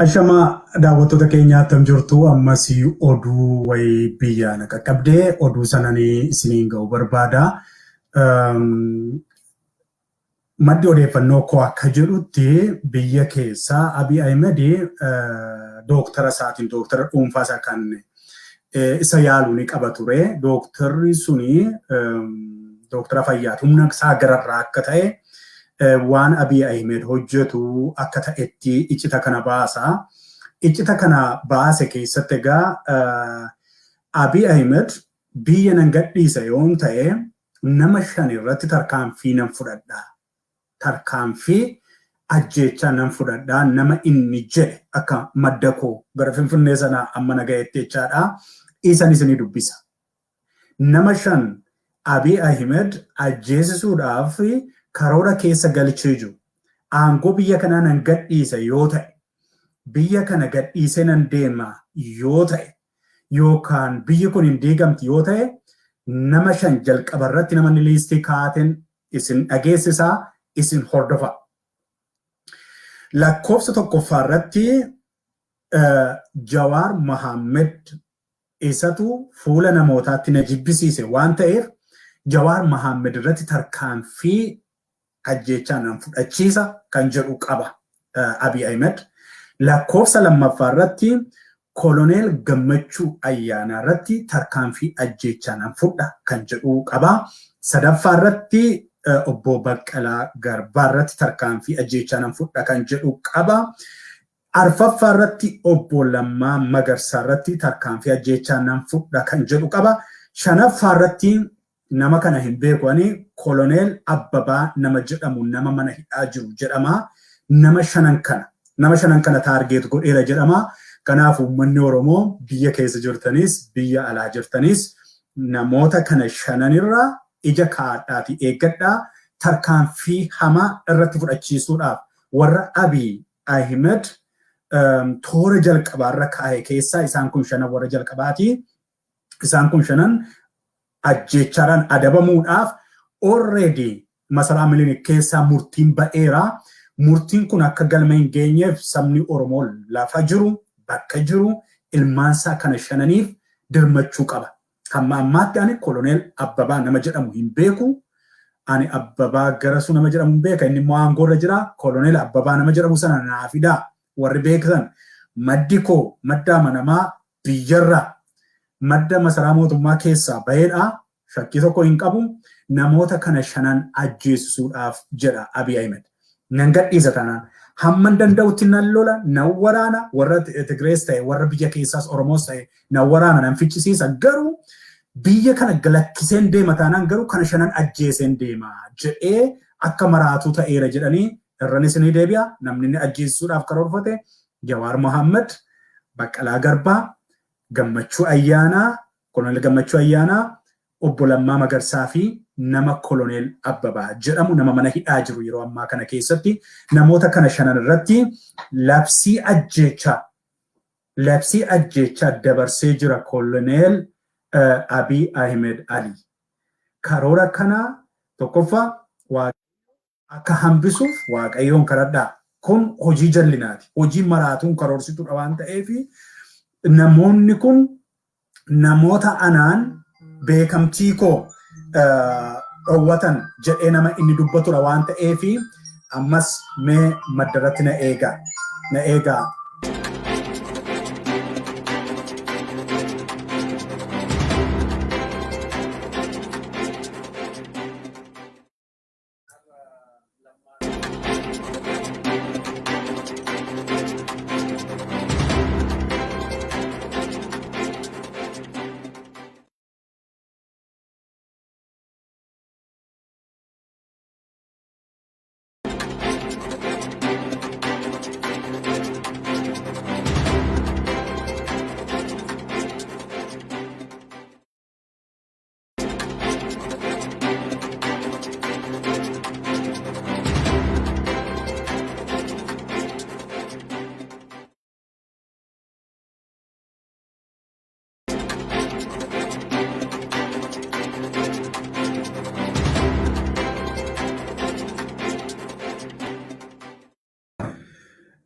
Ashama daawwattoota keenyaa attam jirtu ammas oduu wayii biyyaan qaqqabdee oduu sananii isiniin ga'u barbaada. Maddi odeeffannoo koo akka jedhutti biyya keessaa Abiy Ahmed dooktara isaatiin dooktara dhuunfaa isaa kan isa yaaluu ni qaba ture. Dooktarri suni dooktara fayyaati. Humna isaa gararraa akka ta'e waan Abiy Ahmed hojjetu akka ta'etti icita kana baasa. Icita kana baase keessatti egaa Abiy Ahmed biyya nan gadhiisa yoon ta'e nama 5 irratti tarkaanfii nan fudhadha. Tarkaanfii ajjeechaa nan fudhadha nama inni jedhe akka madda koo gara Finfinnee sana amma nagayetti jechaadha. Isan isinii dubbisa. Nama 5 Abiy Ahmed ajjeesisuudhaaf karoora keessa galchee jiru. Aangoo biyya kanaa nan gadhiisa yoo ta'e, biyya kana gadhiisee nan deema yoo ta'e, yookaan biyyi kun hin diigamti yoo ta'e, nama 5 jalqaba irratti namoonni liistii kaa'ateen isin dhageessisaa, isin hordofa. Lakkoofsa tokkoffaa irratti Jawaar Mohammed isatu fuula namootaatti na jibbisiise waan ta'eef Jawaar Mohammed irratti tarkaanfii ajjeechaa nan fudhachiisa kan jedhu qaba Abiy Ahmed. Lakkoofsa lammaffaa irratti Koloneel Gammachuu Ayyaanaa irratti tarkaanfii ajjeechaa nan fudha kan jedhu qaba. Sadaffaa irratti obbo Baqqalaa Garbaa irratti tarkaanfii ajjeechaa nan fudha kan jedhu qaba. Arfaffaa irratti obbo Lammaa Magarsaa irratti tarkaanfii ajjeechaa nan fudha kan jedhu qaba. Shanaffaa irratti nama kana hin beekani Koloneel Abbabaa nama jedhamu nama mana hidhaa jiru jedhama. Nama 5 kana taargeet godheera jedhama. Kanaaf uummanni Oromoo biyya keessa jirtanis biyya alaa jirtanis namoota kana 5 irraa ija kaadhaati eeggadhaa tarkaanfii hamaa irratti fudhachiisuudhaaf warra Abiy Ahmed toora jalqabaarra kaa'e keessaa isaan kun 5 warra jalqabaati. Isaan kun 5 ajjeechaadhaan adabamuudhaaf already masaraa Minilik keessaa murtiin ba'eera. Murtiin kun akka galma hin geenyeef sabni Oromoo lafa jiru bakka jiru ilmaansaa kana 5niif dirmachuu qaba. Hamma ammaatti ani Koloneel Abbabaa nama jedhamu hin beeku. Ani Abbabaa Garasuu nama jedhamu hin beeka. Inni immoo aangoorra jira. Koloneel Abbabaa nama jedhamu sana naa fidaa. Warri beekan maddi koo madda amanamaa biyyarraa madda masaraa mootummaa keessaa baheedha. Shakkii tokko hin qabu. Namoota kana 5 ajjeesisuudhaaf jedha Abiy Ahmed. Nan gadhiisa taanaan hamman danda'utti nan lola nan waraana warra Tigrees ta'e warra biyya keessaas Oromoos ta'e nan waraana nan fichisiisa garuu biyya kana galakkiseen deema taanaan garuu kana 5 ajjeeseen deema jedhee akka maraatu ta'eera jedhanii irranis ni deebi'a. Namni inni ajjeesisuudhaaf karoorfate Jawaar Mohammed, Baqqalaa Garbaa, Gammachuu Ayyaanaa, Koloneel Gammachuu Ayyaanaa, obbo Lammaa Magarsaa fi nama Koloneel Abbabaa jedhamu nama mana hidhaa jiru yeroo ammaa kana keessatti namoota kana 5 irratti labsii ajjeechaa dabarsee jira Koloneel Abiy Ahmed Ali. Karoora kana tokkoffaa akka hambisuuf Waaqayyoon kadhadhaa. Kun hojii jallinaati. Hojii maraatuun karoorsituudha waan ta'eef namoonni kun namoota anaan beekamtii koo dhowwatan jedhee nama inni dubbatudha waan ta'eef ammas mee maddarratti na eegaa.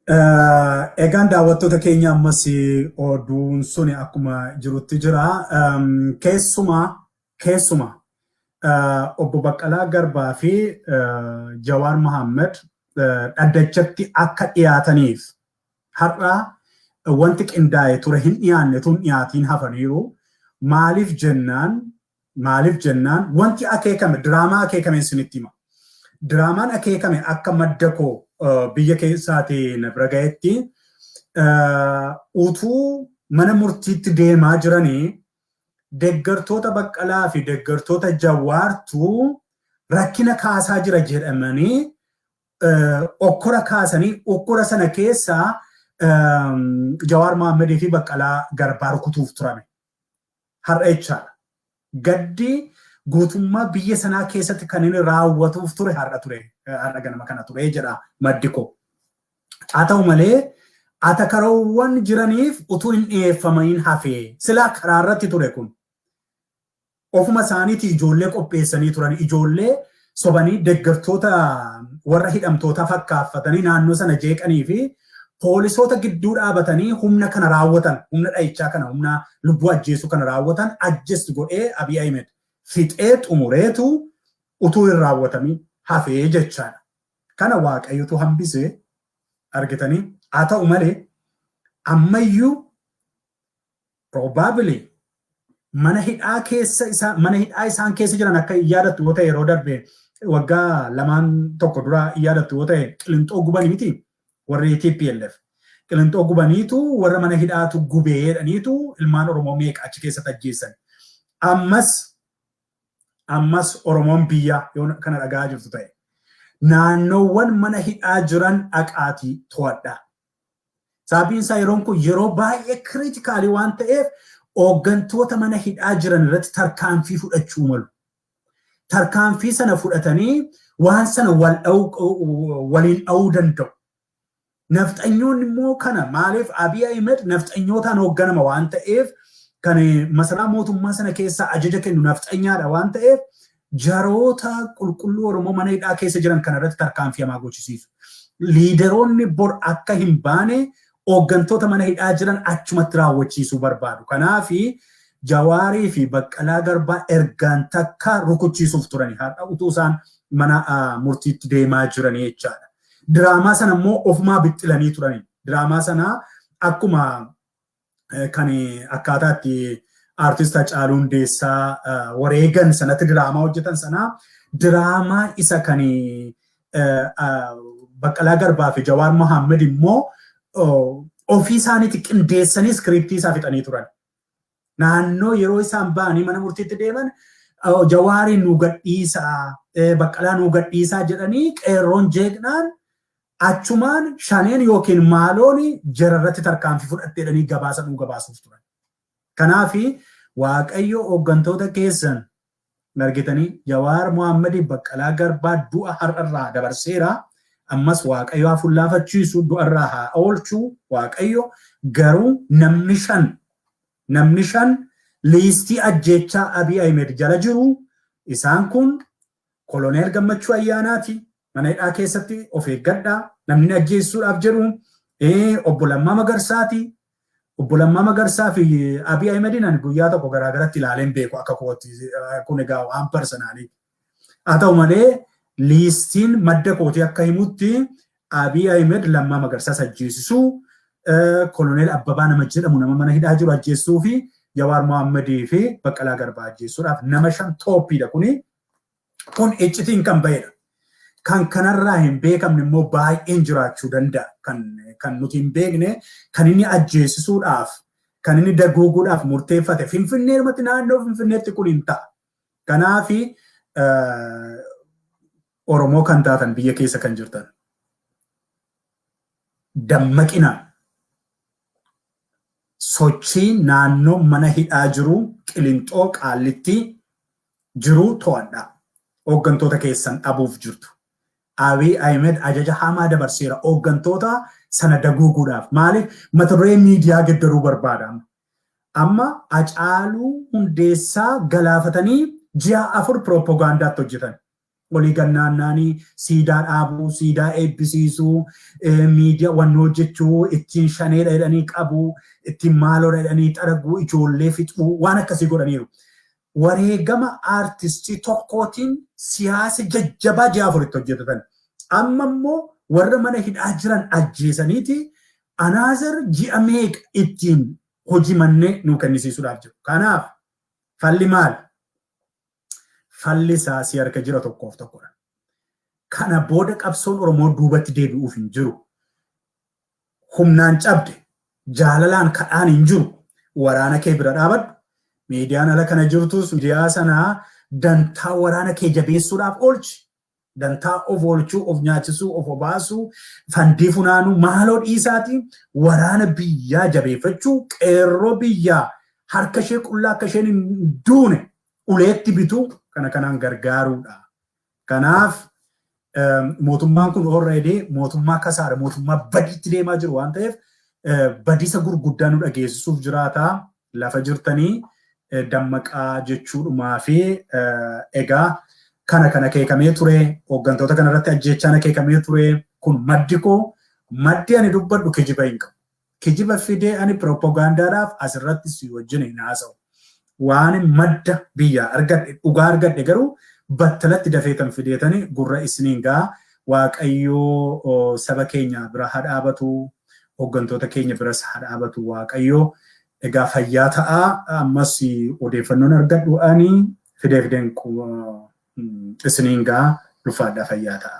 Egaan daawwattoota keenya ammas oduun suni akkuma jirutti jira. Keessuma obbo Baqqalaa Garbaa fi Jawaar Mohaammed dhaddachatti akka dhiyaataniif har'a wanti qindaa'e ture hin dhiyaanne tun dhiyaatiin hafaniiru. Maaliif jennaan wanti akeekame diraamaa akeekame isinitti hima. Diraamaan akeekame akka madda koo biyya keessaatii na bira ga'etti utuu mana murtiitti deemaa jiranii deeggartoota Baqqalaa fi deeggartoota Jawaartu rakkina kaasaa jira jedhamanii okkora kaasanii okkora sana keessaa Jawaar Mohaammed fi Baqqalaa Garbaa rukutuuf turame. Har'a jechaadha. Gaddi guutummaa biyya sanaa keessatti kan inni raawwatuuf ture har'a ganama kana ture jedha maddi koo. Haa ta'u malee atakaroowwan jiraniif utuu hin dhiyeeffamayin hafee silaa karaa irratti ture kun. Ofuma isaaniitii ijoollee qopheessanii turan ijoollee sobanii deeggartoota warra hidhamtoota fakkaaffatanii naannoo sana jeeqanii fi poolisoota gidduu dhaabatanii humna kana raawwatan humna dhahichaa kana humna lubbuu ajjeesuu kana raawwatan ajjeestu godhee Abiy Ahmed fixee xumureetu utuu hin raawwatamin hafee jechaadha. Kana Waaqayyotu hambisee argitanii haa ta'u malee ammayyuu probably mana hidhaa isaan keessa jiran akka yaadattu yoo ta'e yeroo darbe waggaa lamaan tokko dura yaadattu yoo ta'e Qilinxoo gubanii miti warri TPLF. Qilinxoo gubaniitu warra mana hidhaatu gubeedhaniitu ilmaan Oromoo meeqa achi keessatti ajjeessan. Ammas Oromoon biyya yoo kana dhagaa jirtu ta'e naannoowwan mana hidhaa jiran dhaqaatii to'adhaa. Sababiin isaa yeroon kun yeroo baay'ee kiriitikaalii waan ta'eef hooggantoota mana hidhaa jiran irratti tarkaanfii fudhachuu malu. Tarkaanfii sana fudhatanii waan sana waliin dha'uu danda'u. Nafxanyoonni immoo kana maaliif Abiy Ahmed nafxanyootaan hoogganama waan ta'eef kan masaraa mootummaa sana keessaa ajaja kennu nafxanyaadha waan ta'eef jaroota qulqulluu Oromoo mana hidhaa keessa jiran kana irratti tarkaanfii hamaa gochisiisu. Liideroonni bor akka hin baane hooggantoota mana hidhaa jiran achumatti raawwachiisuu barbaadu. Kanaafi Jawaarii fi Baqqalaa Garbaa ergaan takka rukuchiisuuf turani. Har'a utuu isaan mana murtiitti deemaa jiranii jechaadha. Diraamaa sana immoo ofumaa bixxilanii turani. Diraamaa sana akkuma kan akkaataatti artist Hacaaluu Hundeessaa wareegan sanatti diraamaa hojjetan sana diraamaa isa kan Baqqalaa Garbaa fi Jawaar Mohaammed immoo ofii isaaniitti qindeessanii iskiriiptii isaa fixanii turan. Naannoo yeroo isaan ba'anii mana murtiitti deeman Jawaariin nu gadhiisaa Baqqalaa nu gadhiisaa jedhanii qeerroon jeeqnaan achumaan shaneen yookiin maaloon jararratti tarkaanfii fudhatteedhanii gabaasa nu gabaasuuf turan. Kanaafi Waaqayyo hooggantoota keessan argitanii Jawaar Mohaammed Baqqalaa Garbaa du'a har'arraa dabarseera. Ammas Waaqayyo haa fullaafachiisu du'arraa haa oolchu Waaqayyo garuu namni shan liistii ajjechaa Abiy Ahmed jala jiru isaan kun Koloneel Gammachuu Ayyaanaati mana hidhaa keessatti of eeggadhaa namni ajjeessuudhaaf jedhu obbo Lammaa Magarsaati. Obbo Lammaa Magarsaa fi Abiy Ahmedin ani guyyaa tokko garaagaratti ilaaleen beeku akka kootti kun egaa waan parsanaalii. Haa ta'u malee liistiin madda kootii akka himutti Abiy Ahmed Lammaa Magarsaas ajjeesisuu Koloneel Abbabaa nama jedhamu nama mana hidhaa jiru ajjeessuu fi Jawaar Mohaammed fi Baqqalaa Garbaa ajjeessuudhaaf nama 5 tooppiidha kuni. Kun iccitiin kan bahedha. Kan kanarraa hin beekamne immoo baay'een jiraachuu danda'a. Kan nuti hin beekne kan inni ajjeesisuudhaaf kan inni daguuguudhaaf murteeffate Finfinneerumatti naannoo Finfinneetti kun hin ta'a. Kanaafi Oromoo kan taatan biyya keessa kan jirtan dammaqinaan sochii naannoo mana hidhaa jiru Qilinxoo Qaallitti jiru to'adhaa. Hooggantoota keessan dhabuuf jirtu. Abiy Ahmed ajaja hamaa dabarseera hooggantoota sana daguuguudhaaf. Maaliif mata duree miidiyaa geddaruu barbaadama. Amma Hacaaluu Hundeessaa galaafatanii ji'a 4 piroopagaandaatti hojjetan. olii gannaannaanii siidaa dhaabuu, siidaa eebbisiisuu, miidiyaa waan hojjechuu, ittiin shaneedha jedhanii qabuu, ittiin maaloodha jedhanii xaraguu, ijoollee fixuu waan akkasii godhaniiru. Wareegama aartistii tokkootiin siyaasa jajjabaa ji'a afuritti hojjetatan. Amma immoo warra mana hidhaa jiran ajjeesaniiti anaazar ji'a meeqa ittiin hojii mannee nuu kennisiisuudhaaf jiru. Kanaaf falli maal? Falli isaa si harka jira tokkoof tokkodha. Kana booda qabsoon Oromoo duubatti deebi'uuf hin jiru. Humnaan cabde, jaalalaan kadhaan hin jiru. Waraana kee bira dhaabadhu. Miidiyaan ala kana jirtus miidiyaa sanaa dantaa waraana kee jabeessuudhaaf oolchi. Dantaa of oolchuu, of nyaachisuu, of obaasuu, fandii funaanuu maaloo dhiisaati waraana biyyaa jabeeffachuu, qeerroo biyyaa harka ishee qullaa akka isheen hin duune uleetti bituu kana kanaan gargaaruudha. Kanaaf mootummaan kun already mootummaa kasaara, mootummaa badiitti deemaa jiru waan ta'eef badiisa gurguddaa nu dhageessisuuf jiraata. Lafa jirtanii dammaqaa jechuudhumaa fi egaa kana keekamee ture, hooggantoota kanarratti ajjeechaan keekamee ture. Kun maddi koo, maddi ani dubbadhu kijiba hin qabu. Kijiba fidee ani propagaandaadhaaf asirratti si wajjin hin haasa'u. Waan madda biyyaa argadhe, dhugaa argadhe garuu battalatti dafee kan fideetanii gurra isiniin gaa Waaqayyoo saba keenya bira haa dhaabatu, hooggantoota keenya biras haa dhaabatu Waaqayyoo. Egaa fayyaa ta'aa ammas odeeffannoon argadhu ani fideen isiniin gaa ulfaadhaa fayyaa ta'a.